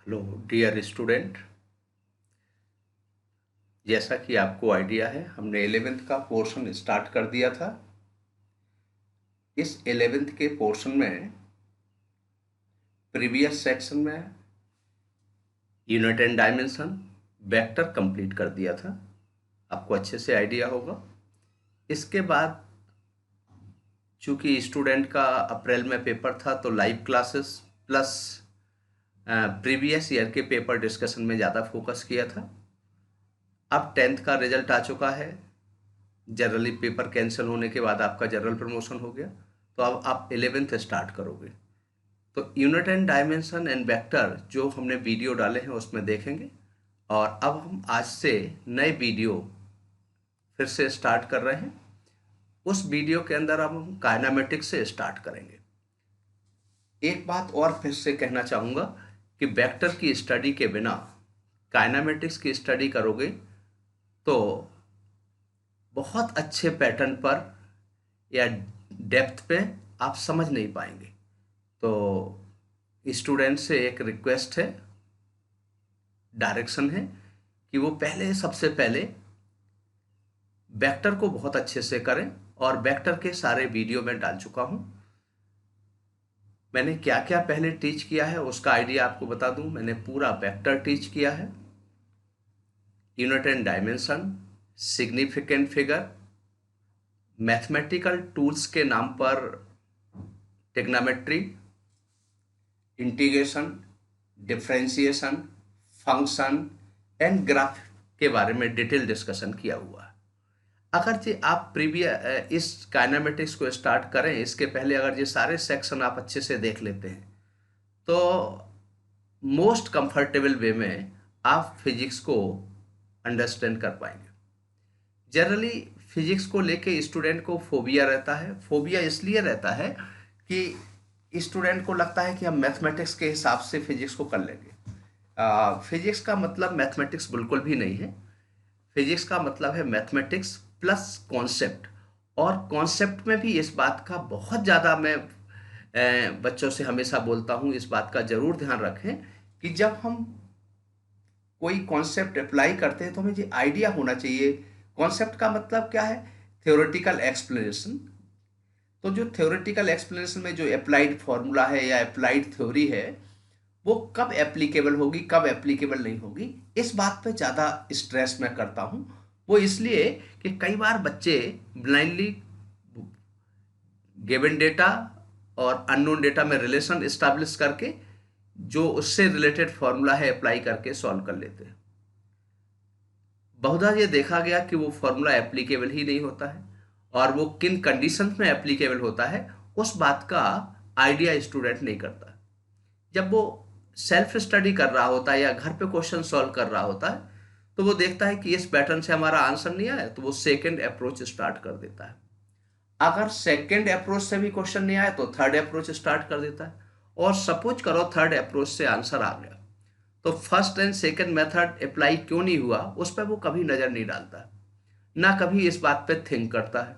Hello dear student. जैसा कि आपको आइडिया है, हमने 11th का पोर्शन स्टार्ट कर दिया था। इस 11th के पोर्शन में प्रीवियस सेक्शन में unit and dimension vector complete कर दिया था। आपको अच्छे से आइडिया होगा। इसके बाद चूंकि स्टूडेंट का अप्रैल में पेपर था, तो live classes plus previous year के पेपर डिस्कशन में ज़्यादा फोकस किया था। अब 10th का रिजल्ट आ चुका है। जनरली पेपर कैंसिल होने के बाद आपका जनरल प्रमोशन हो गया, तो अब आप 11th स्टार्ट करोगे। तो unit and dimension and vector जो हमने वीडियो डाले हैं उसमें देखेंगे। और अब हम आज से नए वीडियो फिर से स्टार्ट कर रहे हैं। उस वीडियो के अंदर अब हम काइनेमेटिक्स से स्टार्ट करेंगे। एक बात और फिर से कहना चाहूँगा कि वेक्टर की स्टडी के बिना काइनेमेटिक्स की स्टडी करोगे तो बहुत अच्छे पैटर्न पर या डेप्थ पे आप समझ नहीं पाएंगे। तो स्टूडेंट से एक रिक्वेस्ट है, डायरेक्शन है कि वो सबसे पहले वेक्टर को बहुत अच्छे से करें। और वेक्टर के सारे वीडियो में डाल चुका हूं। मैंने क्या क्या पहले टीच किया है उसका आइडिया आपको बता दूं। मैंने पूरा वेक्टर टीच किया है, unit and dimension, significant figure, mathematical tools के नाम पर trigonometry, integration, differentiation, function and graph के बारे में डिटेल डिस्कशन किया हुआ है। अगर जी आप इस काइनेमेटिक्स को स्टार्ट करें, इसके पहले अगर ये सारे सेक्शन आप अच्छे से देख लेते हैं तो मोस्ट कंफर्टेबल वे में आप फिजिक्स को अंडरस्टैंड कर पाएंगे। जनरली फिजिक्स को लेके स्टूडेंट को फोबिया रहता है। फोबिया इसलिए रहता है कि स्टूडेंट को लगता है कि हम मैथमेटिक्स के हिसाब से फिजिक्स को कर लेंगे। फिजिक्स का मतलब मैथमेटिक्स बिल्कुल भी नहीं है। फिजिक्स का मतलब है मैथमेटिक्स प्लस कॉन्सेप्ट। और कॉन्सेप्ट में भी इस बात का बहुत ज़्यादा मैं बच्चों से हमेशा बोलता हूँ, इस बात का ज़रूर ध्यान रखें कि जब हम कोई कॉन्सेप्ट अप्लाई करते हैं तो हमें ये आइडिया होना चाहिए कॉन्सेप्ट का मतलब क्या है। Theoretical explanation. तो जो थ्योरेटिकल एक्सप्लेनेशन में जो अप्लाइड फॉर्मूला है या अप्लाइड थ्योरी है, वो कब एप्लीकेबल होगी कब एप्लीकेबल नहीं होगी, इस बात पे ज़्यादा स्ट्रेस मैं करता हूँ। वो इसलिए कि कई बार बच्चे ब्लाइंडली गिवन डेटा और अननोन डेटा में रिलेशन इस्टेब्लिश करके जो उससे रिलेटेड फॉर्मूला है अप्लाई करके सॉल्व कर लेते हैं। बहुधा ये देखा गया कि वो फॉर्मूला एप्लीकेबल ही नहीं होता है, और वो किन कंडीशंस में एप्लीकेबल होता है उस बात का आइडिया स्टूडेंट नहीं करता। जब वो सेल्फ स्टडी कर रहा होता है या घर पे क्वेश्चन सॉल्व कर रहा होता है तो वो देखता है कि इस पैटर्न से हमारा आंसर नहीं आया, तो वो सेकंड अप्रोच स्टार्ट कर देता है। अगर सेकंड अप्रोच से भी क्वेश्चन नहीं आया तो थर्ड अप्रोच स्टार्ट कर देता है। और सपोज करो थर्ड अप्रोच से आंसर आ गया, तो first and second method apply क्यों नहीं हुआ उस पर वो कभी नजर नहीं डालता, ना कभी इस बात पे थिंक करता है।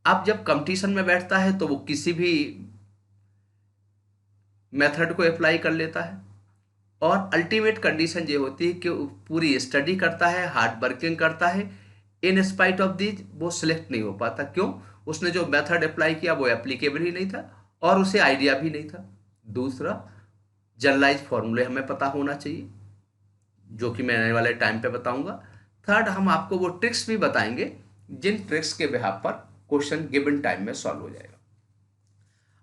अब जब कंपटीशन में बैठता है तो वो किसी भी मेथड को अप्लाई कर लेता है। और अल्टीमेट कंडीशन ये होती है कि वो पूरी स्टडी करता है, हार्ड वर्किंग करता है, इन स्पाइट ऑफ दी वो सिलेक्ट नहीं हो पाता। क्यों? उसने जो मेथड अप्लाई किया वो एप्लीकेबल ही नहीं था और उसे आइडिया भी नहीं था। दूसरा, जनरलाइज फॉर्मूले हमें पता होना चाहिए, जो कि मैं आने वाले टाइम पे बताऊंगा। थर्ड, हम आपको वो ट्रिक्स भी बताएंगे जिन ट्रिक्स के बिहाफ पर क्वेश्चन गिवन टाइम में सॉल्व हो जाएगा।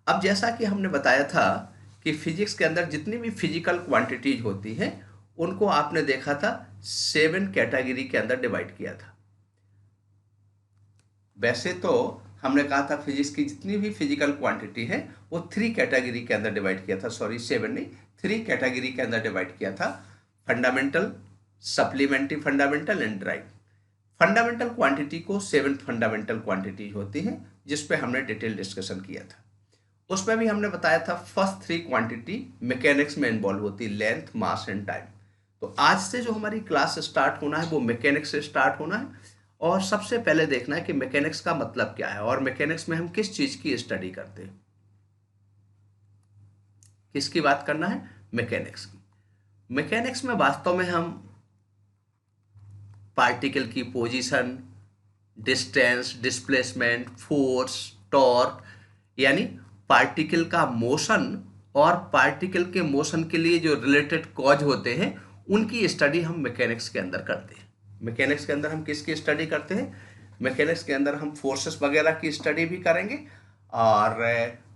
अब जैसा कि हमने बताया था कि फिजिक्स के अंदर जितनी भी फिजिकल क्वांटिटीज होती हैं उनको आपने देखा था 7 कैटेगरी के अंदर डिवाइड किया था। वैसे तो हमने कहा था फिजिक्स की जितनी भी फिजिकल क्वांटिटी है वो 3 कैटेगरी के अंदर डिवाइड किया था। सॉरी, 7 नहीं, 3 कैटेगरी के अंदर डिवाइड किया था। Fundamental, supplementary fundamental and drive. Fundamental quantity को 7 फंडामेंटल क्वांटिटीज होती हैं जिस पे हमने डिटेल डिस्कशन किया था। उसमें भी हमने बताया था फर्स्ट 3 क्वांटिटी मैकेनिक्स में इन्वॉल्व होती, लेंथ, मास एंड टाइम। तो आज से जो हमारी क्लास स्टार्ट होना है वो मैकेनिक्स से स्टार्ट होना है। और सबसे पहले देखना है कि मैकेनिक्स का मतलब क्या है और मैकेनिक्स में हम किस चीज की स्टडी करते हैं। किसकी बात करना है? मैकेनिक्स की। मैकेनिक्स में वास्तव में हम पार्टिकल की position, distance, displacement, force, torque, यानी पार्टिकल का मोशन और पार्टिकल के मोशन के लिए जो रिलेटेड कॉज होते हैं उनकी स्टडी हम मैकेनिक्स के अंदर करते हैं। मैकेनिक्स के अंदर हम किसकी स्टडी करते हैं? मैकेनिक्स के अंदर हम फोर्सेस वगैरह की स्टडी भी करेंगे और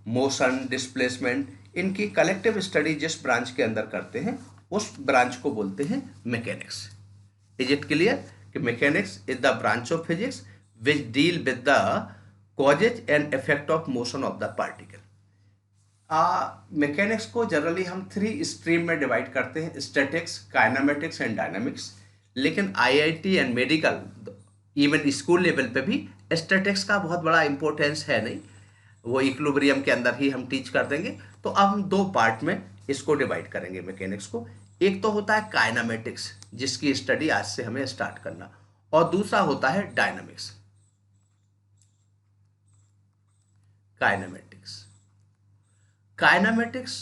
मोशन, डिस्प्लेसमेंट, इनकी कलेक्टिव स्टडी जिस ब्रांच के अंदर करते हैं उस ब्रांच को बोलते हैं मैकेनिक्स। इज इट क्लियर कि mechanics is the branch of physics which deal with the causes and effect of motion of the particle. Mechanics को जनरली हम 3 स्ट्रीम में डिवाइड करते हैं, स्टैटिक्स, काइनेमेटिक्स एंड डायनामिक्स। लेकिन IIT and medical, even school level पे भी statics का बहुत बड़ा इंपॉर्टेंस है नहीं, वो इक्विलिब्रियम के अंदर ही हम टीच कर देंगे। तो अब हम 2 पार्ट में इसको डिवाइड करेंगे मैकेनिक्स को। एक तो होता है काइनेमेटिक्स, जिसकी स्टडी आज से हमें स्टार्ट करना, और दूसरा होता है डायनामिक्स। काइनेमेटिक्स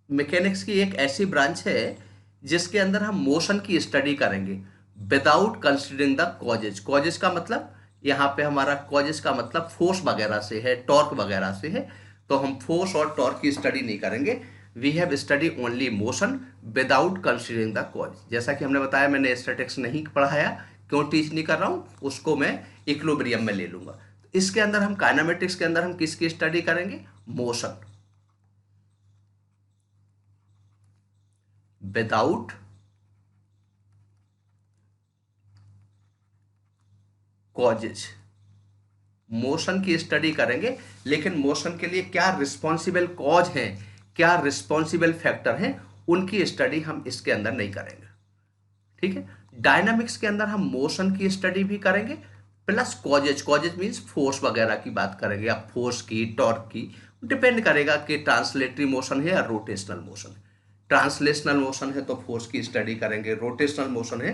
मैकेनिक्स की एक ऐसी ब्रांच है जिसके अंदर हम मोशन की स्टडी करेंगे without considering the causes. Causes का मतलब, यहाँ पे हमारा कॉजेज का मतलब फोर्स वगैरह से है, टॉर्क वगैरह से है, तो हम फोर्स और टॉर्क की स्टडी नहीं करेंगे। We have study only motion without considering the cause. जैसा कि हमने बताया, मैंने स्टैटिक्स नहीं पढ़ाया, क्यों टीच नहीं कर रहा हूँ, उसको मैं इक्विलिब्रियम में ले लूंगा। इसके अंदर हम काइनेमेटिक्स के अंदर हम किसकी स्टडी करेंगे? Motion without causes. मोशन की स्टडी करेंगे, लेकिन मोशन के लिए क्या रिस्पॉन्सिबल कॉज हैं, क्या रिस्पॉन्सिबल फैक्टर हैं, उनकी स्टडी हम इसके अंदर नहीं करेंगे। ठीक है। डायनामिक्स के अंदर हम मोशन की स्टडी भी करेंगे plus causes. Causes means force वगैरह की बात करेंगे, आप फोर्स की, टॉर्क की, डिपेंड करेगा कि ट्रांसलेटरी मोशन है या रोटेशनल मोशन है। ट्रांसलेशनल मोशन है तो फोर्स की स्टडी करेंगे, रोटेशनल मोशन है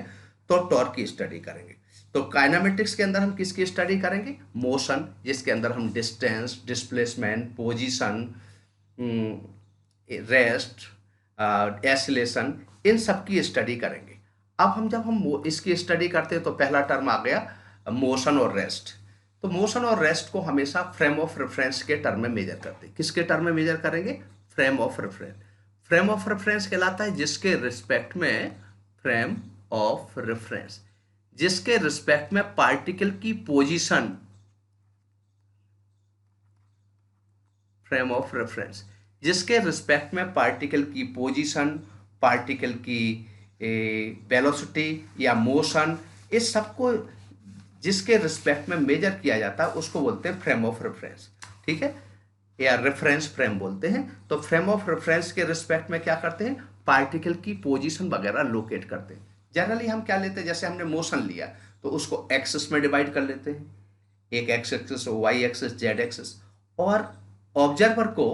तो टॉर्क की स्टडी करेंगे। तो काइनेमेटिक्स के अंदर हम किसकी स्टडी करेंगे? मोशन, जिसके अंदर हम distance, displacement, position, rest, acceleration, इन सब की स्टडी करेंगे। अब जब हम इसकी स्टडी करते हैं तो पहला टर्म आ गया मोशन और रेस्ट। तो मोशन और रेस्ट को हमेशा फ्रेम ऑफ रेफरेंस के टर्म में मेजर करते हैं। किसके टर्म में मेजर करेंगे? Frame of reference. Frame of reference कहलाता है जिसके रिस्पेक्ट में, फ्रेम ऑफ रेफरेंस, जिसके रिस्पेक्ट में पार्टिकल की पोजीशन, फ्रेम ऑफ रेफरेंस जिसके रिस्पेक्ट में पार्टिकल की पोजीशन, पार्टिकल की वेलोसिटी या मोशन, इस सबको जिसके रिस्पेक्ट में मेजर किया जाता है उसको बोलते हैं फ्रेम ऑफ रेफरेंस। ठीक है, या रेफरेंस फ्रेम बोलते हैं। तो फ्रेम ऑफ रेफरेंस के रिस्पेक्ट में क्या करते हैं? पार्टिकल की पोजीशन वगैरह लोकेट करते हैं। जनरली हम क्या लेते हैं, जैसे हमने मोशन लिया तो उसको एक्सिस में डिवाइड कर लेते हैं, एक X axis, Y axis, Z axis, और ऑब्जर्वर को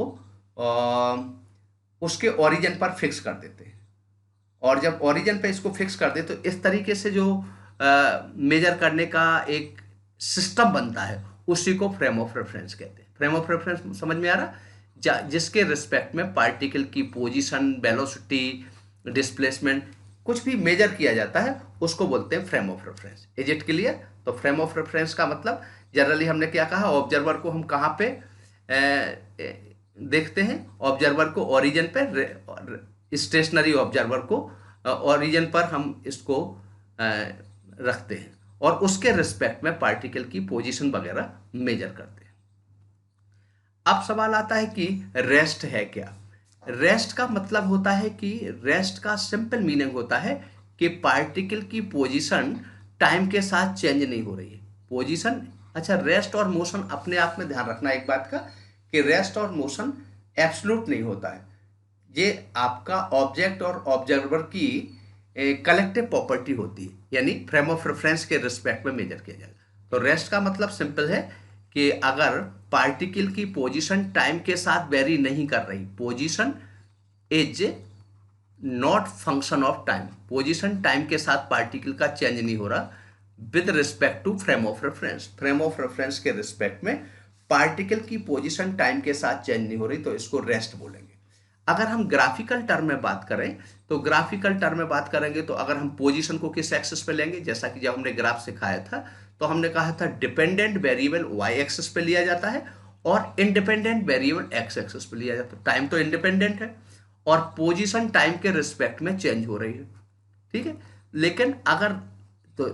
उसके ओरिजिन पर फिक्स कर देते हैं। और जब ओरिजिन पे इसको फिक्स कर दे तो इस तरीके से जो मेजर करने का एक सिस्टम बनता है उसी को फ्रेम ऑफ रेफरेंस कहते हैं। फ्रेम ऑफ रेफरेंस समझ में आ रहा? जिसके रिस्पेक्ट में पार्टिकल की पोजीशन, वेलोसिटी, डिस्प्लेसमेंट, कुछ भी मेजर किया जाता है उसको बोलते हैं frame of reference. Is it clear? तो फ्रेम ऑफ रेफरेंस का मतलब, जनरली हमने क्या कहा, ऑब्जर्वर को हम कहाँ पे देखते हैं? ऑब्जर्वर को ओरिजिन पे, स्टेशनरी ऑब्जर्वर को ओरिजिन पर हम इसको रखते हैं और उसके रिस्पेक्ट में पार्टिकल की पोजीशन वगैरह मेजर करते हैं। अब सवाल आता है कि रेस्ट है क्या? रेस्ट का मतलब होता है कि, रेस्ट का सिंपल मीनिंग होता है कि पार्टिकल की पोजीशन टाइम के साथ चेंज नहीं हो रही है। पोजीशन, अच्छा, रेस्ट और मोशन अपने आप में ध्यान रखना एक बात का, कि रेस्ट और मोशन एब्सोल्यूट नहीं होता है। ये आपका ऑब्जेक्ट और ऑब्जर्वर की कलेक्टिव प्रॉपर्टी होती है, यानी फ्रेम ऑफ रेफरेंस के रिस्पेक्ट में मेजर किया जाएगा। तो रेस्ट का मतलब सिंपल है कि अगर पार्टिकल की पोजीशन टाइम के साथ वेरी नहीं कर रही, position is not function of time, position time के साथ पार्टिकल का चेंज नहीं हो रहा with respect to frame of reference, frame of reference के रिस्पेक्ट में पार्टिकल की पोजीशन टाइम के साथ चेंज नहीं हो रही, तो इसको रेस्ट बोलेंगे। अगर हम ग्राफिकल टर्म में बात करें तो ग्राफिकल टर्म में बात करेंगे तो अगर हम पोजीशन को किस एक्सिस पे लेंगे, जैसा कि जब हमने ग्राफ सिखाया था तो हमने कहा था डिपेंडेंट वेरिएबल वाई एक्सिस पे लिया जाता है और इंडिपेंडेंट वेरिएबल एक्स एक्सिस पे लिया जाता है। टाइम तो इंडिपेंडेंट है और पोजीशन टाइम के रिस्पेक्ट में चेंज हो रही है, ठीक है। लेकिन अगर तो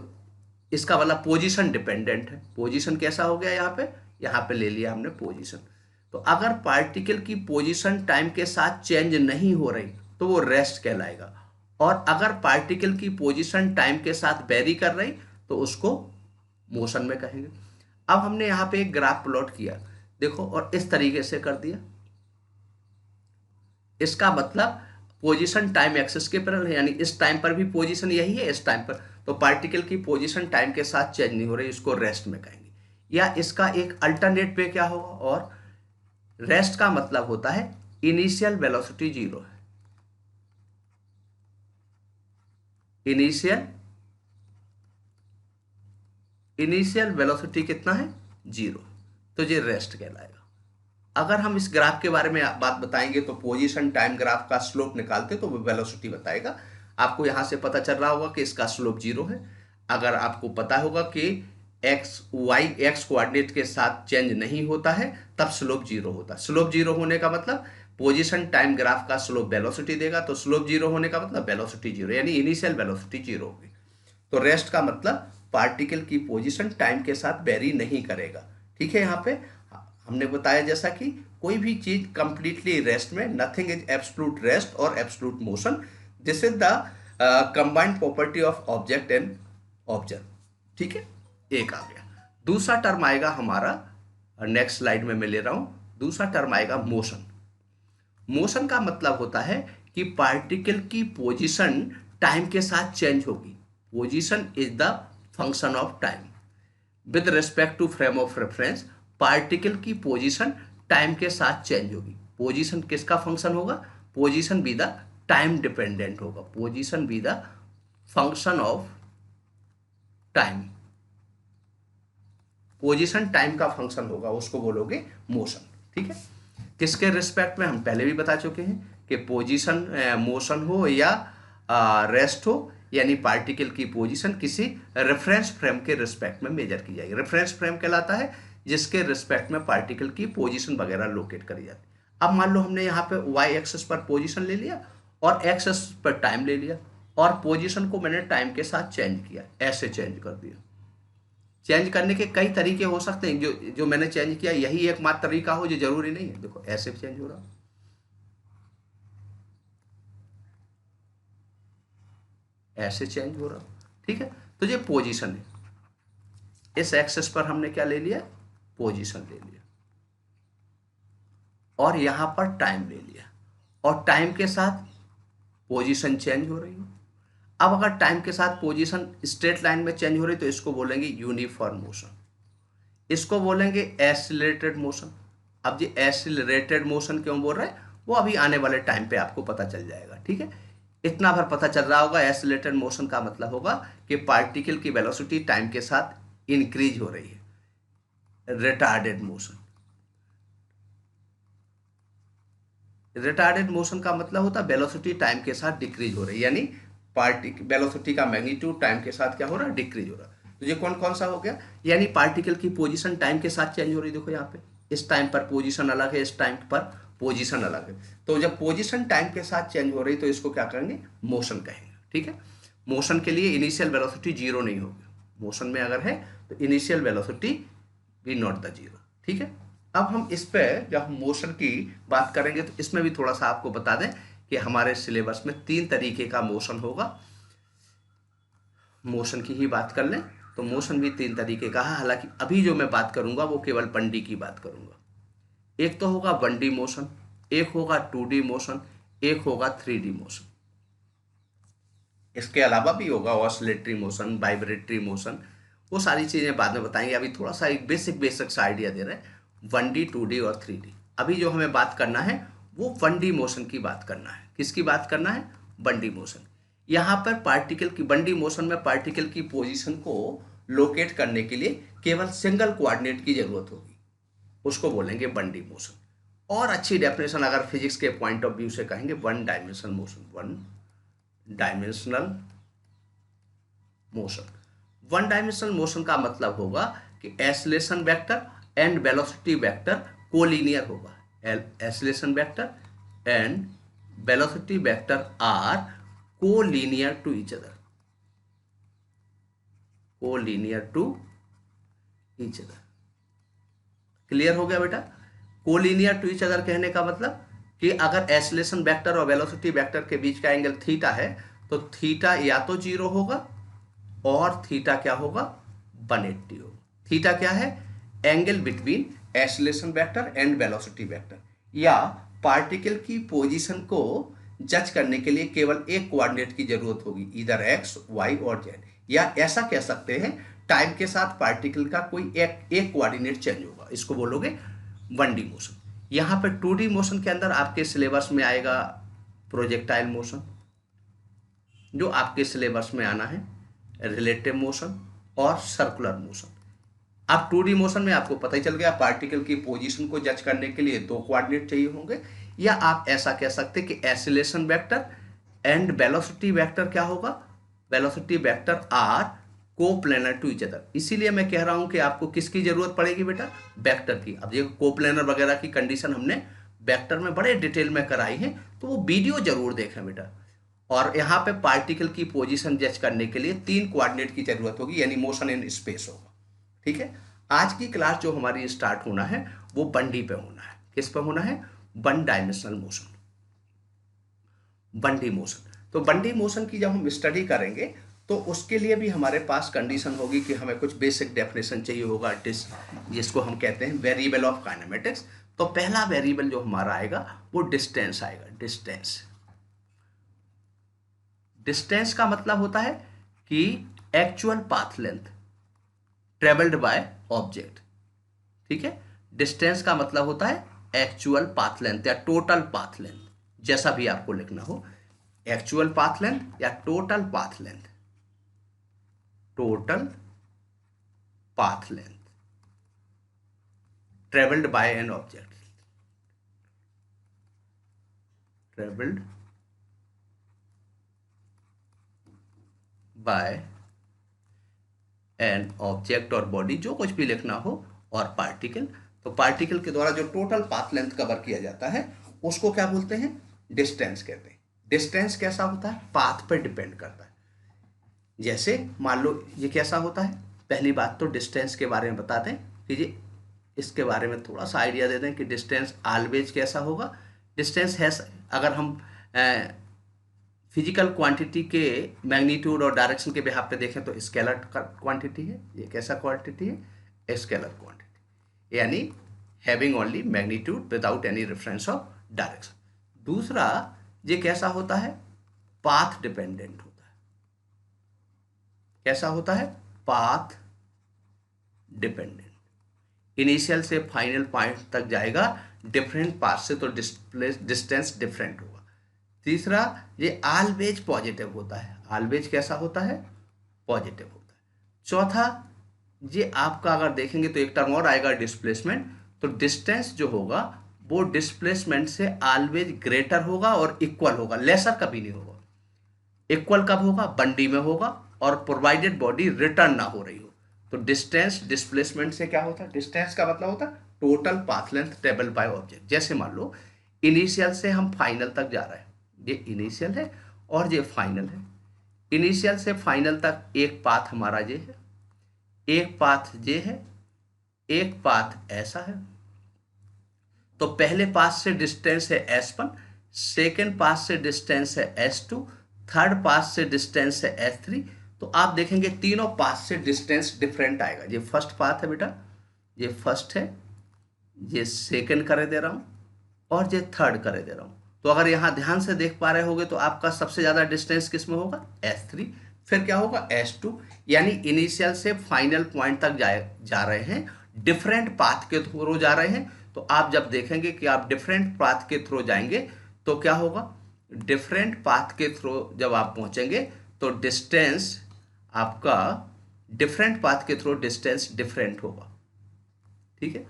इसका वाला पोजीशन डिपेंडेंट है। पोजीशन कैसा हो गया, यहाँ पे ले लिया हमने पोजीशन। तो अगर पार्टिकल की पोजीशन टाइम के साथ चेंज नहीं हो रही तो वो रेस्ट कहलाएगा, और अगर पार्टिकल की पोजीशन टाइम के साथ वेरी कर रही तो उसको मोशन में कहेंगे। अब हमने यहाँ पे एक ग्राफ प्लॉट किया, देखो, और इस तरीके से कर दिया। इसका मतलब पोजीशन टाइम एक्सिस के पर, यानी इस टाइम पर भी पोजीशन यही है, इस टाइम पर तो पार्टिकल की पोजीशन टाइम के साथ चेंज नहीं हो रही, इसको रेस्ट में कहेंगे। या इसका एक अल्टरनेट पे क्या होगा, और रेस्ट का मतलब होता है इनिशियल वेलोसिटी जीरो है, इनिशियल वेलोसिटी कितना है, जीरो, तो ये रेस्ट कहलाएगा। अगर हम इस ग्राफ के बारे में बात बताएंगे तो पोजीशन टाइम ग्राफ का स्लोप निकालते तो वो वेलोसिटी बताएगा। आपको यहां से पता चल रहा होगा कि इसका स्लोप जीरो है। अगर आपको पता होगा कि एक्स वाई एक्स कोऑर्डिनेट के साथ चेंज नहीं होता है तब स्लोप जीरो होता है। स्लोप जीरो होने का मतलब पोजीशन टाइम ग्राफ का स्लोप वेलोसिटी देगा, तो स्लोप जीरो होने का मतलब वेलोसिटी जीरो, यानी इनिशियल वेलोसिटी जीरो होगी। तो रेस्ट का मतलब पार्टिकल की पोजीशन टाइम के साथ वेरी नहीं करेगा, ठीक है। यहाँ पे हमने बताया जैसा कि कोई भी चीज कंप्लीटली रेस्ट में, नथिंग इज एब्सोल्यूट रेस्ट और absolute motion, this is the combined property of object and observe, ठीक है। एक आ गया। दूसरा टर्म आएगा हमारा, नेक्स्ट स्लाइड में मैं ले रहा हूं, दूसरा टर्म आएगा मोशन। मोशन का मतलब होता है कि पार्टिकल की पोजीशन टाइम के साथ चेंज होगी। Position is the function of time with respect to frame of reference. Particle की पोजीशन टाइम के साथ चेंज होगी। पोजीशन किसका फंक्शन होगा, position be the time dependent होगा, position be the function of time. Position time का function होगा, उसको बोलोगे मोशन, ठीक है। किसके रिस्पेक्ट में हम पहले भी बता चुके हैं कि पोजीशन मोशन हो या रेस्ट हो, यानी पार्टिकल की पोजीशन किसी रेफरेंस फ्रेम के रिस्पेक्ट में मेजर की जाएगी। रेफरेंस फ्रेम कहलाता है जिसके रिस्पेक्ट में पार्टिकल की पोजीशन वगैरह लोकेट करी जाती है। अब मान लो हमने यहाँ पे वाई एक्सिस पर पोजीशन ले लिया और एक्स एक्सिस पर टाइम ले लिया, और पोजीशन को मैंने टाइम के साथ चेंज किया, ऐसे चेंज कर दिया। चेंज करने के कई तरीके हो सकते हैं, जो मैंने चेंज किया यही एकमात्र तरीका हो, जो जरूरी नहीं है। देखो ऐसे चेंज हो रहा, ऐसे चेंज हो रहा, ठीक है। तो ये पोजीशन है, इस एक्सिस पर हमने क्या ले लिया, पोजीशन ले लिया, और यहां पर टाइम ले लिया, और टाइम के साथ पोजीशन चेंज हो रही है। अब अगर टाइम के साथ पोजीशन स्ट्रेट लाइन में चेंज हो रही तो इसको बोलेंगे यूनिफॉर्म मोशन, इसको बोलेंगे एसिलरेटेड मोशन। अब ये एसिलरेटेड मोशन क्यों बोल रहे हैं वो अभी आने वाले टाइम पे आपको पता चल जाएगा, ठीक है। इतना भर पता चल रहा होगा, एसिलरेटेड मोशन का मतलब होगा कि पार्टिकल की वेलोसिटी टाइम के साथ इंक्रीज हो रही है। रिटार्डेड मोशन, रिटार्डेड मोशन का मतलब होता है वेलोसिटी टाइम के साथ डिक्रीज हो रही है, यानी पार्टिकल वेलोसिटी का मैग्नीट्यूड टाइम के साथ क्या हो रहा है, डिक्रीज हो रहा है। तो ये कौन कौन सा हो गया, यानी पार्टिकल की पोजीशन टाइम के साथ चेंज हो रही है। देखो यहाँ पे इस टाइम पर पोजीशन अलग है, इस टाइम पर पोजीशन अलग है। तो जब पोजीशन टाइम के साथ चेंज हो रही तो इसको क्या करेंगे, मोशन कहेंगे, ठीक है। मोशन के लिए इनिशियल वेलोसिटी जीरो नहीं होगी, मोशन में अगर है तो initial velocity be not the zero, ठीक है। अब हम इस पे जब हम मोशन की बात करेंगे तो इसमें भी थोड़ा सा आपको बता दें कि हमारे सिलेबस में 3 तरीके का मोशन होगा। मोशन की ही बात कर लें तो मोशन भी 3 तरीके का है, हालांकि अभी जो मैं बात करूंगा वो केवल 1D की बात करूंगा। एक तो होगा 1D मोशन, एक होगा 2D मोशन, एक होगा 3D मोशन। इसके अलावा भी होगा ऑसिलेटरी मोशन, वाइब्रेटरी मोशन, वो सारी चीजें बाद में बताएंगे। अभी थोड़ा सा एक बेसिक सा आइडिया दे रहे हैं 1D 2D और 3D। अभी जो हमें बात करना है वो 1D मोशन की बात करना है। किसकी बात करना है, 1D मोशन। यहाँ पर पार्टिकल की 1D मोशन में पार्टिकल की पोजीशन को लोकेट करने के लिए केवल सिंगल कोऑर्डिनेट की जरूरत होगी, उसको बोलेंगे 1D मोशन। और अच्छी डेफिनेशन अगर फिजिक्स के पॉइंट ऑफ व्यू से कहेंगे, one dimensional motion, one dimensional motion. One dimensional motion का मतलब होगा कि acceleration vector and velocity vector collinear होगा। Acceleration vector and velocity vector are collinear to each other, collinear to each other. Clear हो गया बेटा? कोलिनियर टू ईच अदर कहने का मतलब कि अगर एक्सेलरेशन वेक्टर और वेलोसिटी वेक्टर के बीच का एंगल थीटा है तो थीटा या तो जीरो होगा और थीटा क्या होगा, 180 होगा। थीटा क्या है, angle between acceleration vector and velocity vector, या पार्टिकल की पोजीशन को जज करने के लिए केवल एक कोऑर्डिनेट की जरूरत होगी, इधर एक्स, वाई और जेड। या ऐसा कह सकते हैं टाइम के साथ पार्टिकल का कोई एक कोऑर्डिनेट चेंज होगा, इसको बोलोगे 1D मोशन। यहाँ पे 2D मोशन के अंदर आपके सिलेबस में आएगा प्रोजेक्टाइल मोशन, जो आपके सिलेबस में आना है, रिलेटिव मोशन और सर्कुलर मोशन। अब 2D मोशन में आपको पता ही चल गया, पार्टिकल की पोजीशन को जज करने के लिए दो कोऑर्डिनेट चाहिए होंगे, या आप ऐसा कह सकते हैं कि acceleration vector and velocity vector क्या होगा, velocity vector are coplanar to each other. इसीलिए मैं कह रहा हूं कि आपको किसकी जरूरत पड़ेगी बेटा, वेक्टर की। अब ये कोप्लेनर वगैरह की कंडीशन हमने वेक्टर में बड़े डिटेल में कराई है, तो वो वीडियो जरूर देखें बेटा। और यहाँ पे पार्टिकल की पोजीशन जज करने के लिए तीन कोऑर्डिनेट की जरूरत होगी, यानी मोशन इन स्पेस होगा। ठीक है, आज की क्लास जो हमारी स्टार्ट होना है वो 1D पे होना है। किस पे होना है, one dimensional motion, 1D motion. तो 1D मोशन की जब हम स्टडी करेंगे तो उसके लिए भी हमारे पास कंडीशन होगी कि हमें कुछ बेसिक डेफिनेशन चाहिए होगा, जिसको हम कहते हैं वेरिएबल ऑफ काइनेमेटिक्स। तो पहला वेरिएबल जो हमारा आएगा वो डिस्टेंस आएगा। डिस्टेंस, डिस्टेंस का मतलब होता है कि actual path length travelled by object. ठीक है, डिस्टेंस का मतलब होता है एक्चुअल पाथ लेंथ या टोटल पाथ लेंथ, जैसा भी आपको लिखना हो, एक्चुअल पाथ लेंथ या total path length, total path length travelled by an object, travelled by an object और बॉडी, जो कुछ भी लिखना हो, और पार्टिकल। तो पार्टिकल के द्वारा जो टोटल पाथ लेंथ कवर किया जाता है उसको क्या बोलते हैं, डिस्टेंस कहते हैं। डिस्टेंस कैसा होता है, पाथ पर डिपेंड करता है। जैसे मान लो ये कैसा होता है, पहली बात तो डिस्टेंस के बारे में बता दें कि जी इसके बारे में थोड़ा सा आइडिया दे दें कि डिस्टेंस ऑलवेज कैसा होगा। डिस्टेंस है, अगर हम फिजिकल क्वांटिटी के मैग्नीट्यूड और डायरेक्शन के बिहाफ पे देखें तो स्केलर क्वांटिटी है। ये कैसा क्वांटिटी है, स्केलर क्वांटिटी, यानी having only magnitude without any reference of direction. दूसरा ये कैसा होता है, पाथ डिपेंडेंट होता है। कैसा होता है, पाथ डिपेंडेंट, इनिशियल से फाइनल पॉइंट तक जाएगा डिफरेंट पाथ से, तो डिस्टेंस डिफरेंट होगा। तीसरा, ये ऑलवेज पॉजिटिव होता है। ऑलवेज कैसा होता है, पॉजिटिव होता है। चौथा, ये आपका अगर देखेंगे तो एक टर्म और आएगा, डिस्प्लेसमेंट। तो डिस्टेंस जो होगा वो डिस्प्लेसमेंट से ऑलवेज ग्रेटर होगा और इक्वल होगा, लेसर कभी नहीं होगा। इक्वल कब होगा, 1D में होगा, और प्रोवाइडेड बॉडी रिटर्न ना हो रही हो। तो डिस्टेंस डिस्प्लेसमेंट से क्या होता है, डिस्टेंस का मतलब होता है total path length travelled by object. जैसे मान लो इनिशियल से हम फाइनल तक जा रहे हैं, ये इनिशियल है और ये फाइनल है। इनिशियल से फाइनल तक एक पाथ हमारा ये है, एक पाथ ये है, एक पाथ ऐसा है। तो पहले पाथ से डिस्टेंस है S1, सेकेंड पाथ से डिस्टेंस है S2, थर्ड पाथ से डिस्टेंस है S3। तो आप देखेंगे तीनों पाथ से डिस्टेंस डिफरेंट आएगा। ये फर्स्ट पाथ है बेटा, ये फर्स्ट है, ये सेकेंड करे दे रहा हूं, और ये थर्ड करे दे रहा हूं। तो अगर यहां ध्यान से देख पा रहे होगे तो आपका सबसे ज्यादा डिस्टेंस किस में होगा, S3, फिर क्या होगा S2। यानी इनिशियल से फाइनल पॉइंट तक जा रहे हैं, डिफरेंट पाथ के थ्रू जा रहे हैं। तो आप जब देखेंगे कि आप डिफरेंट पाथ के थ्रू जाएंगे तो क्या होगा, डिफरेंट पाथ के थ्रू जब आप पहुंचेंगे तो डिस्टेंस आपका डिफरेंट पाथ के थ्रू डिस्टेंस डिफरेंट होगा। ठीक है,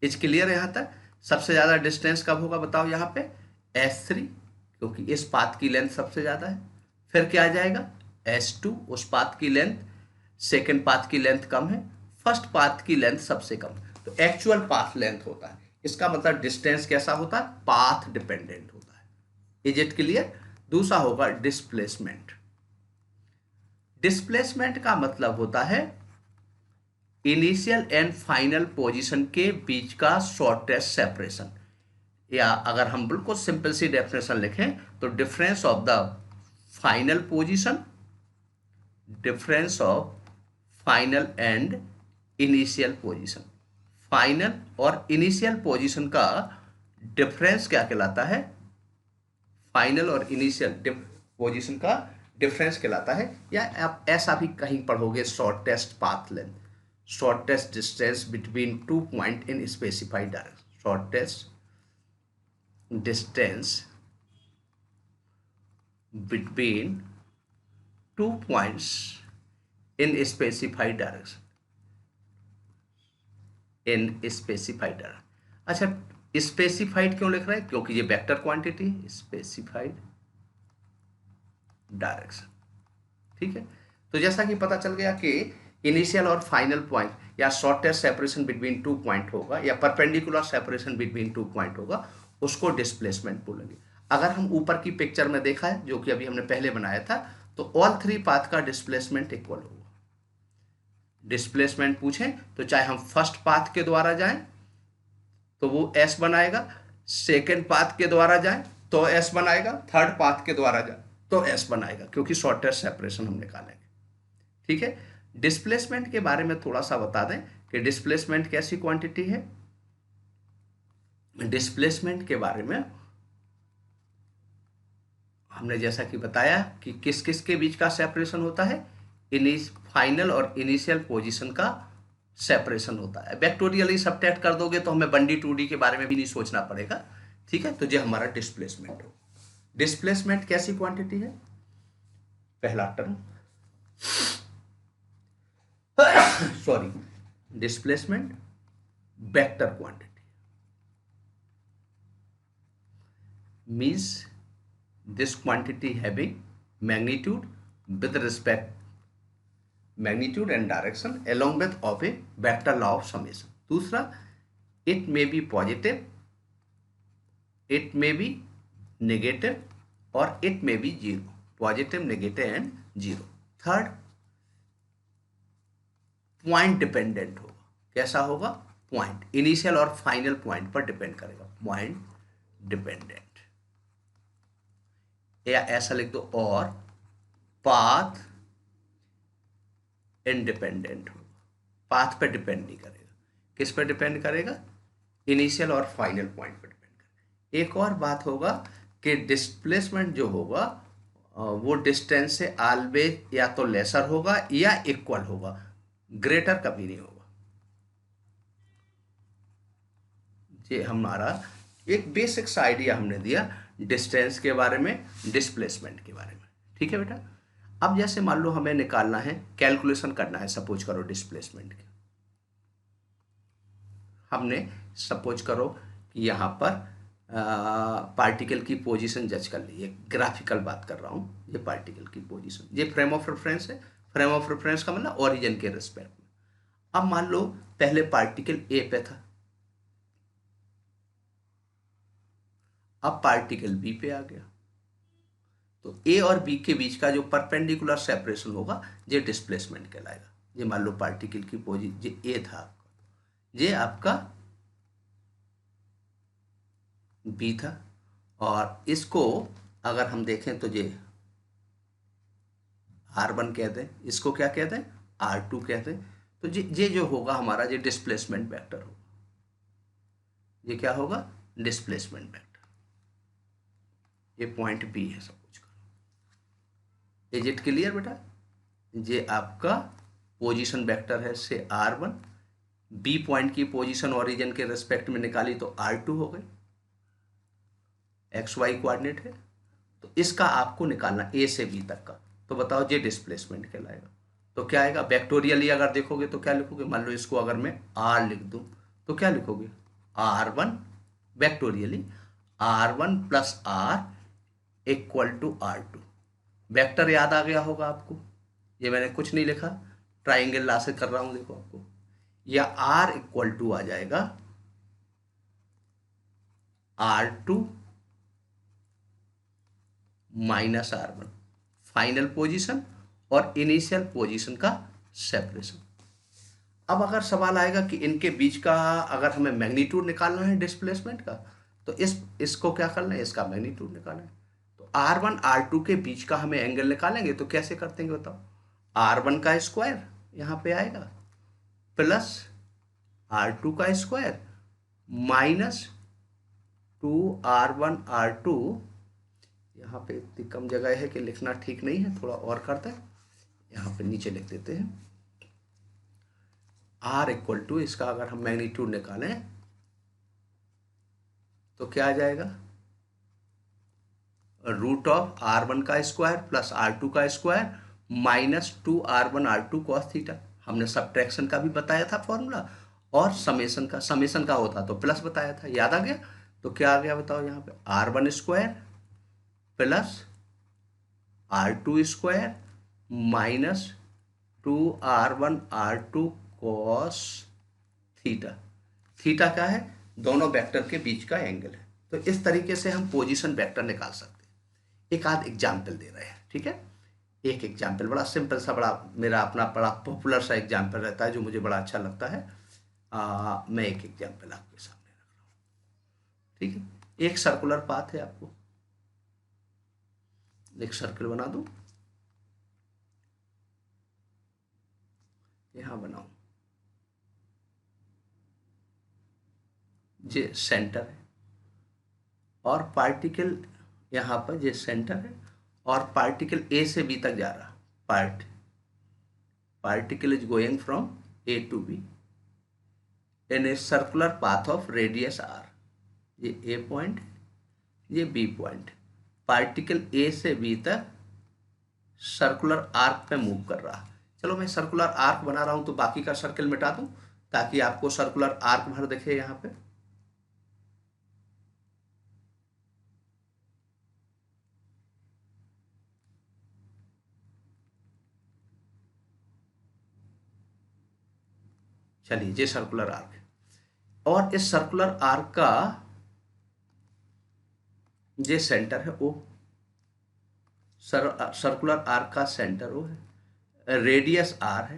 इज क्लियर यहाँ तक? सबसे ज़्यादा डिस्टेंस कब होगा बताओ यहाँ पे? S3, क्योंकि इस पाथ की लेंथ सबसे ज़्यादा है। फिर क्या आ जाएगा? S2, उस पाथ की लेंथ, सेकेंड पाथ की लेंथ कम है, फर्स्ट पाथ की लेंथ सबसे कम है। तो एक्चुअल पाथ लेंथ होता है, इसका मतलब डिस्टेंस कैसा होता है? पाथ डिपेंडेंट होता है। Is it clear? दूसरा होगा डिस्प्लेसमेंट। डिस्प्लेसमेंट का मतलब होता है इनिशियल एंड फाइनल पोजीशन के बीच का शॉर्टेस्ट सेपरेशन, या अगर हम बिल्कुल सिंपल सी डेफिनेशन लिखें तो difference of the final position, difference of final and initial position. Final और इनिशियल पोजीशन का डिफरेंस क्या कहलाता है? फाइनल और इनिशियल पोजीशन का डिफरेंस कहलाता है, या आप ऐसा भी कहीं पढ़ोगे, shortest path length, shortest distance between two point in specified direction, shortest distance between two points in specified direction, in specified direction. अच्छा, स्पेसिफाइड क्यों लिख रहे हैं? क्योंकि ये वेक्टर क्वांटिटी, स्पेसिफाइड डायरेक्शन। ठीक है, तो जैसा कि पता चल गया कि इनिशियल और फाइनल पॉइंट या shortest separation between two point होगा, या perpendicular separation between two point होगा, उसको डिस्प्लेसमेंट बोलेंगे। अगर हम ऊपर की पिक्चर में देखा है, जो कि अभी हमने पहले बनाया था, तो ऑल थ्री पाथ का डिस्प्लेसमेंट इक्वल होगा। डिस्प्लेसमेंट पूछें तो चाहे हम फर्स्ट पाथ के द्वारा जाएं तो वो S बनाएगा, सेकेंड पाथ के द्वारा जाएं तो S बनाएगा, थर्ड पाथ के द्वारा जाए तो S बनाएगा, क्योंकि शॉर्टेस्ट सेपरेशन हम निकालेंगे। ठीक है, डिस्प्लेसमेंट के बारे में थोड़ा सा बता दें कि डिस्प्लेसमेंट कैसी क्वांटिटी है। डिस्प्लेसमेंट के बारे में हमने जैसा कि बताया कि किस किस के बीच का सेपरेशन होता है, फाइनल और इनिशियल पोजीशन का सेपरेशन होता है। वेक्टोरियली सबट्रैक्ट कर दोगे तो हमें 1D 2D के बारे में भी नहीं सोचना पड़ेगा। ठीक है, तो ये हमारा डिस्प्लेसमेंट हो। डिस्प्लेसमेंट कैसी क्वांटिटी है? पहला term sorry, displacement vector quantity means this quantity having magnitude with respect magnitude and direction along with of a vector law of summation. दूसरा, it may be positive, it may be negative or it may be zero, positive, negative and zero. Third, point dependent होगा। कैसा होगा? Point, initial और final point पर depend करेगा, point dependent, या ऐसा लिख दो, और पाथ इंडिपेंडेंट होगा। पाथ पे डिपेंड नहीं करेगा। किस पे डिपेंड करेगा? इनिशियल और फाइनल पॉइंट पे डिपेंड करेगा। एक और बात होगा कि डिस्प्लेसमेंट जो होगा वो डिस्टेंस से ऑलवेज या तो लेसर होगा या इक्वल होगा, ग्रेटर कभी नहीं होगा। ये हमारा एक बेसिक सा आइडिया हमने दिया डिस्टेंस के बारे में, डिस्प्लेसमेंट के बारे में। ठीक है बेटा, अब जैसे मान लो हमें निकालना है, कैलकुलेशन करना है, सपोज करो डिस्प्लेसमेंट की। हमने सपोज करो कि यहाँ पर पार्टिकल की पोजीशन जज कर ली, ये ग्राफिकल बात कर रहा हूँ, ये पार्टिकल की पोजीशन, ये फ्रेम ऑफ रेफरेंस है। फ्रेम ऑफ रेफरेंस का मतलब ओरिजिन के रिस्पेक्ट में। अब मान लो पहले पार्टिकल ए पे था, अब पार्टिकल बी पे आ गया, तो ए और बी के बीच का जो परपेंडिकुलर सेपरेशन होगा ये डिस्प्लेसमेंट कहलाएगा। ये मान लो पार्टिकल की पोजीशन, ये ए था आपका, ये आपका बी था, और इसको अगर हम देखें तो ये R1 कहते हैं, इसको क्या कहते हैं? R2 कहते हैं। तो ये जो होगा हमारा, ये डिस्प्लेसमेंट वेक्टर होगा। ये क्या होगा? Displacement vector. ये पॉइंट बी है सपोज करो। इज इट क्लियर बेटा? ये आपका पोजीशन वेक्टर है से R1, बी पॉइंट की पोजीशन ओरिजिन के रिस्पेक्ट में निकाली तो R2 हो गई, XY कोऑर्डिनेट है। तो इसका आपको निकालना ए से बी तक का, तो बताओ ये डिस्प्लेसमेंट कहलाएगा। तो क्या आएगा? वेक्टोरियली अगर देखोगे तो क्या लिखोगे? मान लो इसको अगर मैं R लिख दूं तो क्या लिखोगे? R1 vectorially R1 plus R equal to R2। Vector याद आ गया होगा आपको, ये मैंने कुछ नहीं लिखा, ट्राइंगल ला से कर रहा हूं, देखो आपको, या R इक्वल टू आ जाएगा R2 minus R1, final position और इनिशियल पोजीशन का सेपरेशन। अब अगर सवाल आएगा कि इनके बीच का अगर हमें मैग्नीट्यूड निकालना है डिस्प्लेसमेंट का, तो इसको क्या करना है, इसका मैग्नीट्यूड निकालना है। तो R1 R2 के बीच का हमें एंगल निकालेंगे, तो कैसे करते हैं बताओ। R1 का स्क्वायर यहाँ पे आएगा प्लस R2 का स्क्वायर माइनस 2R1 R2, यहाँ पे इतनी कम जगह है कि लिखना ठीक नहीं है, थोड़ा और करते हैं, यहाँ पे नीचे लिख देते हैं। R इक्वल टू, इसका अगर हम मैग्नीट्यूड निकालें तो क्या आ जाएगा, रूट ऑफ R1 का स्क्वायर प्लस R2 का square minus 2R1 R2 cos theta. हमने सब्ट्रैक्शन का भी बताया था फॉर्मूला, और समेशन का होता तो प्लस बताया था, याद आ गया। तो क्या आ गया बताओ, यहाँ पे R1 square plus R2 square minus 2R1 R2 cos theta. Theta क्या है, दोनों वेक्टर के बीच का एंगल है। तो इस तरीके से हम पोजीशन वेक्टर निकाल सकते हैं। एक आध एग्जाम्पल दे रहे हैं, ठीक है। एक एग्जाम्पल बड़ा सिंपल सा, बड़ा मेरा अपना बड़ा पॉपुलर सा एग्जाम्पल रहता है जो मुझे बड़ा अच्छा लगता है। मैं एक एग्जाम्पल आपके सामने रख रहा हूँ, ठीक है। एक सर्कुलर पाथ है, आपको एक सर्कल बना दूं, यहां बनाऊं, ये सेंटर है और पार्टिकल यहाँ पर ये सेंटर है, और पार्टिकल ए से बी तक जा रहा, particle is going from A to B in a circular path of radius R. ये ए पॉइंट, ये बी पॉइंट, पार्टिकल ए से बी तक सर्कुलर आर्क पे मूव कर रहा। चलो मैं सर्कुलर आर्क बना रहा हूं, तो बाकी का सर्कल मिटा दूं ताकि आपको सर्कुलर आर्क भर दिखे यहाँ पे। चलिए, ये सर्कुलर आर्क है, और इस सर्कुलर आर्क का ये सेंटर है ओ, सर्कुलर आर्क का सेंटर ओ है, रेडियस आर है,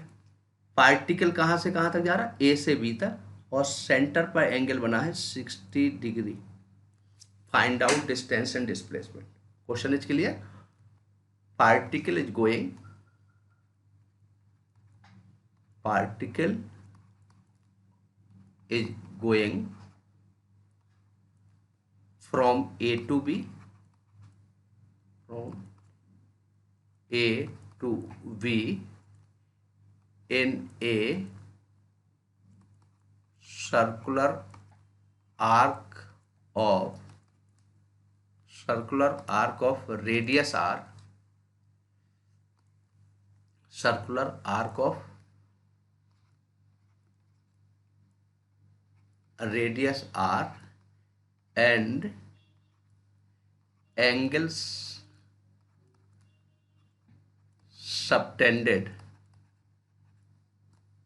पार्टिकल कहां से कहां तक जा रहा है, ए से बी तक, और सेंटर पर एंगल बना है 60 degree. Find out distance and displacement. Question is clear. Particle is going, particle is going from A to B, from A to B in a circular arc of radius r, circular arc of radius r and angles subtended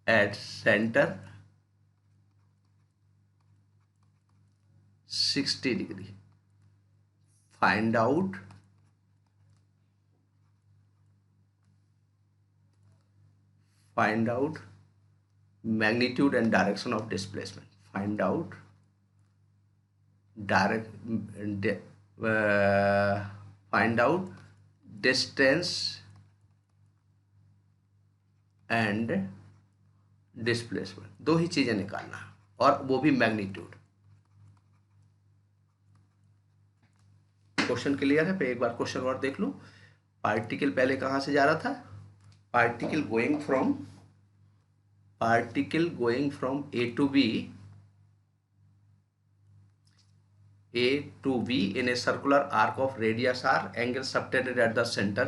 at center 60 degree. Find out magnitude and direction of displacement. Find out distance and displacement. दो ही चीजें निकालना, और वो भी magnitude. Question clear है? पे एक बार question और देख लो। पार्टिकल पहले कहां से जा रहा था, particle going from A to B in a circular arc of radius r, angle subtended at the center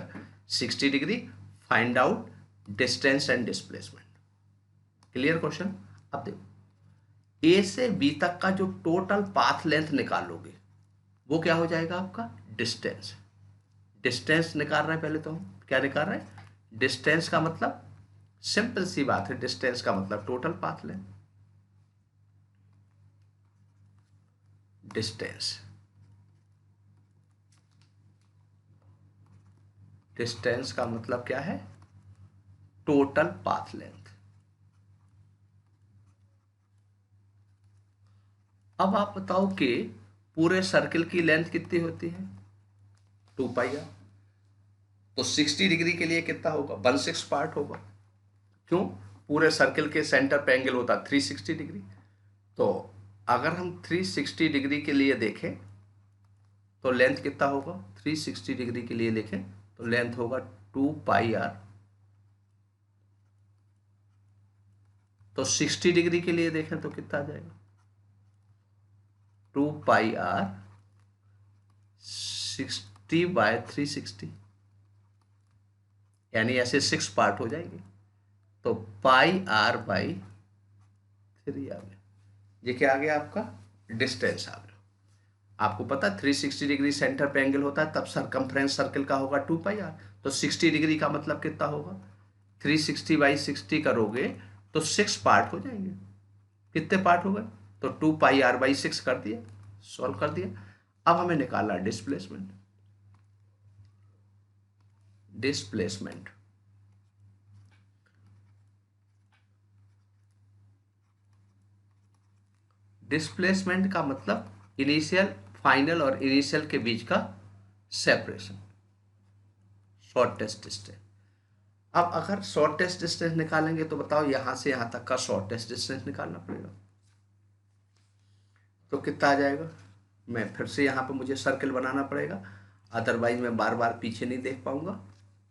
60 degree. Find out distance and displacement. Clear question. अब देखो, ए से बी तक का जो टोटल पाथ लेंथ निकालोगे वो क्या हो जाएगा आपका डिस्टेंस। डिस्टेंस निकाल रहे हैं पहले तो हम क्या निकाल रहे हैं, डिस्टेंस का मतलब सिंपल सी बात है, डिस्टेंस का मतलब total path length, distance. Distance का मतलब क्या है, टोटल पाथ लेंथ। अब आप बताओ कि पूरे सर्किल की लेंथ कितनी होती है, 2 पाई आर। तो 60 डिग्री के लिए कितना होगा, 1/6 पार्ट होगा। क्यों, पूरे सर्किल के सेंटर पे एंगल होता है 360 डिग्री। तो अगर हम 360 डिग्री के लिए देखें तो लेंथ कितना होगा, 360 डिग्री के लिए देखें तो लेंथ होगा 2 पाई आर। तो 60 डिग्री के लिए देखें तो कितना आ जाएगा, 2 पाई आर 60/360, यानी ऐसे 6 पार्ट हो जाएंगे। तो πr/3 आ गया। ये क्या आ गया आपका, डिस्टेंस आ गया। आपको पता है 360 डिग्री सेंटर पे एंगल होता है, तब सरकमफ्रेंस सर्किल का होगा 2 पाई आर। तो 60 डिग्री का मतलब कितना होगा, 360/60 करोगे तो 6 पार्ट हो जाएंगे। कितने पार्ट हो गए, तो 2 πr/6 कर दिया, सॉल्व कर दिया। अब हमें निकालना डिस्प्लेसमेंट। डिस्प्लेसमेंट डिस्प्लेसमेंट का मतलब इनिशियल, फाइनल और इनिशियल के बीच का सेपरेशन, शॉर्टेस्ट डिस्टेंस। अब अगर शॉर्टेस्ट डिस्टेंस निकालेंगे तो बताओ यहां से यहां तक का शॉर्टेस्ट डिस्टेंस निकालना पड़ेगा। तो कितना आ जाएगा, मैं फिर से यहाँ पे मुझे सर्किल बनाना पड़ेगा, अदरवाइज मैं बार बार पीछे नहीं देख पाऊंगा।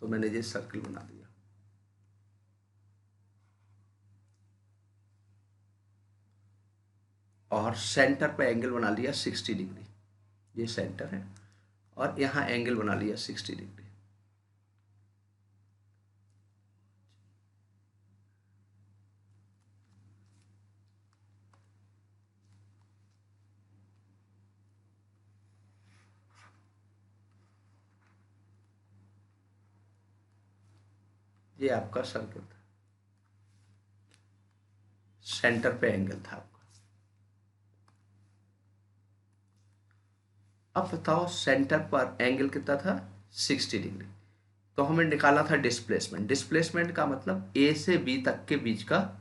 तो मैंने ये सर्किल बना दिया, और सेंटर पे एंगल बना लिया 60 डिग्री, ये सेंटर है, और यहाँ एंगल बना लिया 60 डिग्री। ये आपका सर्किल था, सेंटर पे एंगल था आपका। अब बताओ सेंटर पर एंगल कितना था, 60 डिग्री। तो हमें निकाला था डिस्प्लेसमेंट। डिस्प्लेसमेंट का मतलब ए से बी तक के बीच का,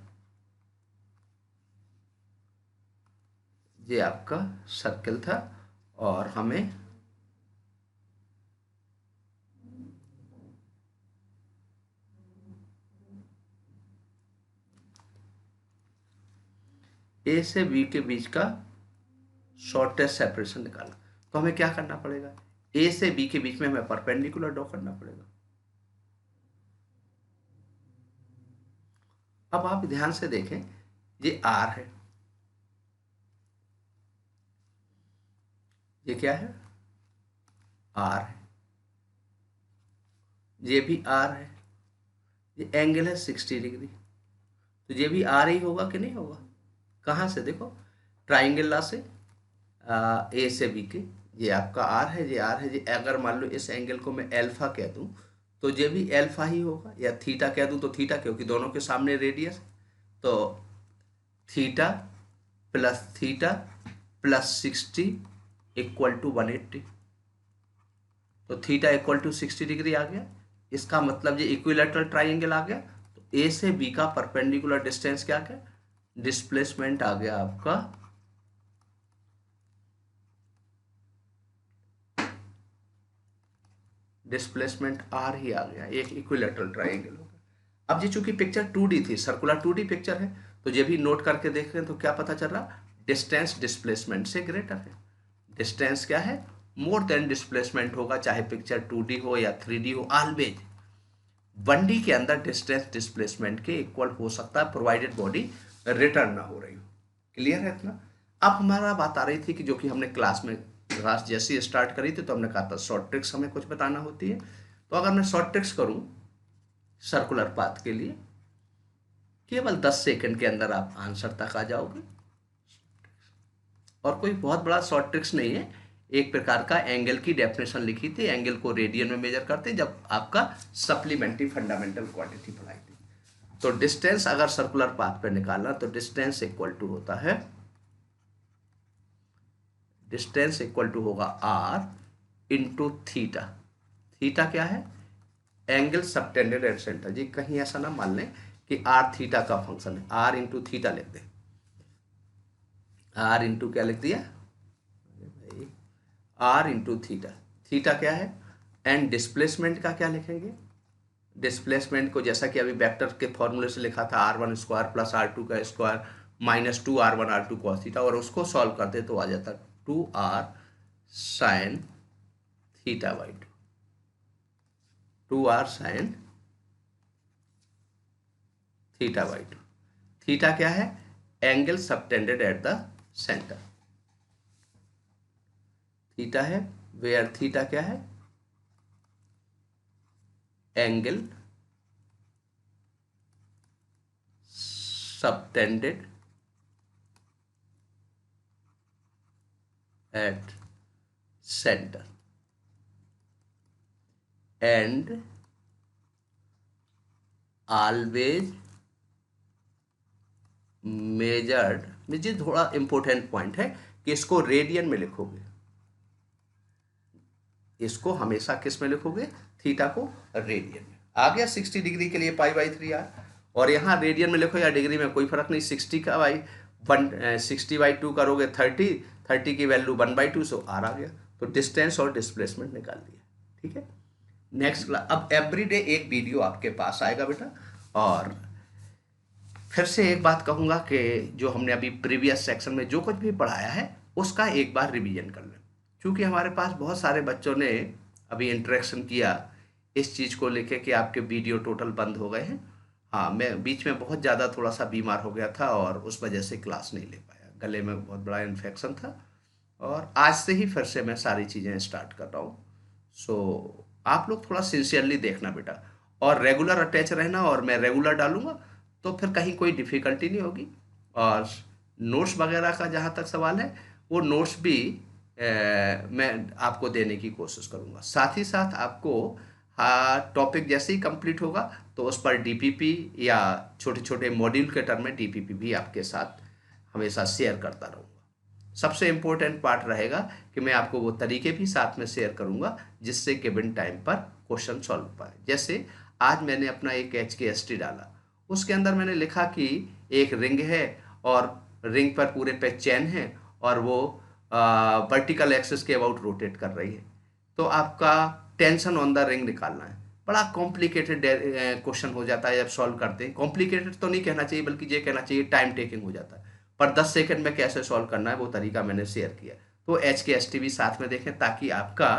ये आपका सर्किल था, और हमें ए से बी के बीच का शॉर्टेस्ट सेपरेशन निकाला। तो हमें क्या करना पड़ेगा, ए से बी के बीच में हमें परपेंडिकुलर ड्रॉ करना पड़ेगा। अब आप ध्यान से देखें, ये आर है, ये क्या है, आर है, ये भी आर है, ये एंगल है 60 डिग्री। तो ये भी आर ही होगा कि नहीं होगा, कहाँ से देखो, ट्राइंगल ला से, ए से बी के, ये आपका आर है, ये आर है। ये अगर मान लो इस एंगल को मैं एल्फा कह दूं तो ये भी एल्फा ही होगा, या थीटा कह दूं तो थीटा, क्योंकि दोनों के सामने रेडियस। तो थीटा प्लस 60 इक्वल टू 180। तो थीटा इक्वल टू 60 डिग्री आ गया। इसका मतलब ये इक्विलैटरल ट्राइंगल आ गया। तो ए से बी का परपेंडिकुलर डिस्टेंस क्या क्या, डिस्प्लेसमेंट आ गया आपका डिस्प्लेसमेंट आर ही आ गया, एक इक्विलैटरल ट्राइंगल हो गया। अब ये चूंकि पिक्चर 2D थी, सर्कुलर 2D पिक्चर है, तो ये भी नोट करके देख रहे हैं तो क्या पता चल रहा, डिस्टेंस डिस्प्लेसमेंट से ग्रेटर है। डिस्टेंस क्या है, मोर देन डिस्प्लेसमेंट होगा, चाहे पिक्चर 2D हो या 3D हो, ऑलवेज 1D के अंदर डिस्टेंस डिस्प्लेसमेंट के इक्वल हो सकता है, प्रोवाइडेड बॉडी रिटर्न ना हो रही हो। क्लियर है इतना। अब हमारा बात आ रही थी कि जो कि हमने क्लास जैसी स्टार्ट करी थी तो हमने कहा था शॉर्ट ट्रिक्स हमें कुछ बताना होती है। तो अगर मैं शॉर्ट ट्रिक्स करूं सर्कुलर पाथ के लिए, केवल 10 सेकंड के अंदर आप आंसर तक आ जाओगे। और कोई बहुत बड़ा शॉर्ट ट्रिक्स नहीं है, एक प्रकार का एंगल की डेफिनेशन लिखी थी, एंगल को रेडियन में मेजर करते जब आपका सप्लीमेंट्री फंडामेंटल क्वांटिटी पढ़ाई थी। तो डिस्टेंस अगर सर्कुलर पाथ पे निकालना तो डिस्टेंस इक्वल टू होता है, डिस्टेंस इक्वल टू होगा आर इंटू थीटा। थीटा क्या है? Angle subtended at center. जी कहीं ऐसा ना मान लें कि आर थीटा का फंक्शन है, आर इंटू थीटा लिख दें, आर इंटू क्या लिख दिया भाई, आर इंटू थीटा। थीटा क्या है? एंड डिस्प्लेसमेंट का क्या लिखेंगे? डिस्प्लेसमेंट को जैसा कि अभी वेक्टर के फॉर्मूले से लिखा था, r1 स्क्वायर प्लस r2 का square minus 2r1 r2 cos theta, और उसको सॉल्व करते तो आ जाता 2r sine theta by 2r sine theta by 2। Theta क्या है? Angle subtended at the centre. Theta है वेयर थीटा क्या है? Angle subtended at centre and always measured. मुझे थोड़ा इंपॉर्टेंट पॉइंट है कि इसको रेडियन में लिखोगे, इसको हमेशा किस में लिखोगे? थीटा को रेडियन में। आ गया 60 डिग्री के लिए पाई बाई 3 आर, और यहाँ रेडियन में लिखो या डिग्री में कोई फर्क नहीं, 60 का बाई 60/2 करोगे 30, 30 की वैल्यू 1/2, सो आर आ गया। तो डिस्टेंस और डिस्प्लेसमेंट निकाल दिया। ठीक है, नेक्स्ट क्लास। अब एवरीडे एक वीडियो आपके पास आएगा बेटा, और फिर से एक बात कहूँगा कि जो हमने अभी प्रीवियस सेक्शन में जो कुछ भी पढ़ाया है उसका एक बार रिवीजन कर लें, क्योंकि हमारे पास बहुत सारे बच्चों ने अभी इंटरेक्शन किया इस चीज़ को लेके कि आपके वीडियो टोटल बंद हो गए हैं। हाँ, मैं बीच में बहुत ज़्यादा थोड़ा सा बीमार हो गया था और उस वजह से क्लास नहीं ले पाया, गले में बहुत बड़ा इन्फेक्शन था, और आज से ही फिर से मैं सारी चीज़ें स्टार्ट कर रहा हूँ। सो आप लोग थोड़ा सिंसियरली देखना बेटा, और रेगुलर अटैच रहना, और मैं रेगुलर डालूंगा तो फिर कहीं कोई डिफ़िकल्टी नहीं होगी। और नोट्स वगैरह का जहाँ तक सवाल है, वो नोट्स भी मैं आपको देने की कोशिश करूँगा। साथ ही साथ आपको टॉपिक जैसे ही कंप्लीट होगा तो उस पर डीपीपी या छोटे छोटे मॉड्यूल के टर्म में डीपीपी भी आपके साथ हमेशा शेयर करता रहूँगा। सबसे इम्पोर्टेंट पार्ट रहेगा कि मैं आपको वो तरीके भी साथ में शेयर करूँगा जिससे गिवन टाइम पर क्वेश्चन सॉल्व हो पाए। जैसे आज मैंने अपना एक HKST डाला, उसके अंदर मैंने लिखा कि एक रिंग है और रिंग पर पूरे पे चैन है और वो वर्टिकल एक्सिस के अबाउट रोटेट कर रही है, तो आपका टेंशन ऑन द रिंग निकालना है। बड़ा कॉम्प्लिकेटेड क्वेश्चन हो जाता है जब सॉल्व करते हैं। कॉम्प्लिकेटेड तो नहीं कहना चाहिए, बल्कि ये कहना चाहिए टाइम टेकिंग हो जाता है, पर 10 सेकंड में कैसे सॉल्व करना है वो तरीका मैंने शेयर किया। तो HKST भी साथ में देखें ताकि आपका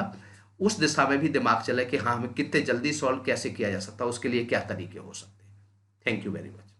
उस दिशा में भी दिमाग चले कि हाँ, हमें कितने जल्दी सॉल्व कैसे किया जा सकता है, उसके लिए क्या तरीके हो सकते हैं। Thank you very much.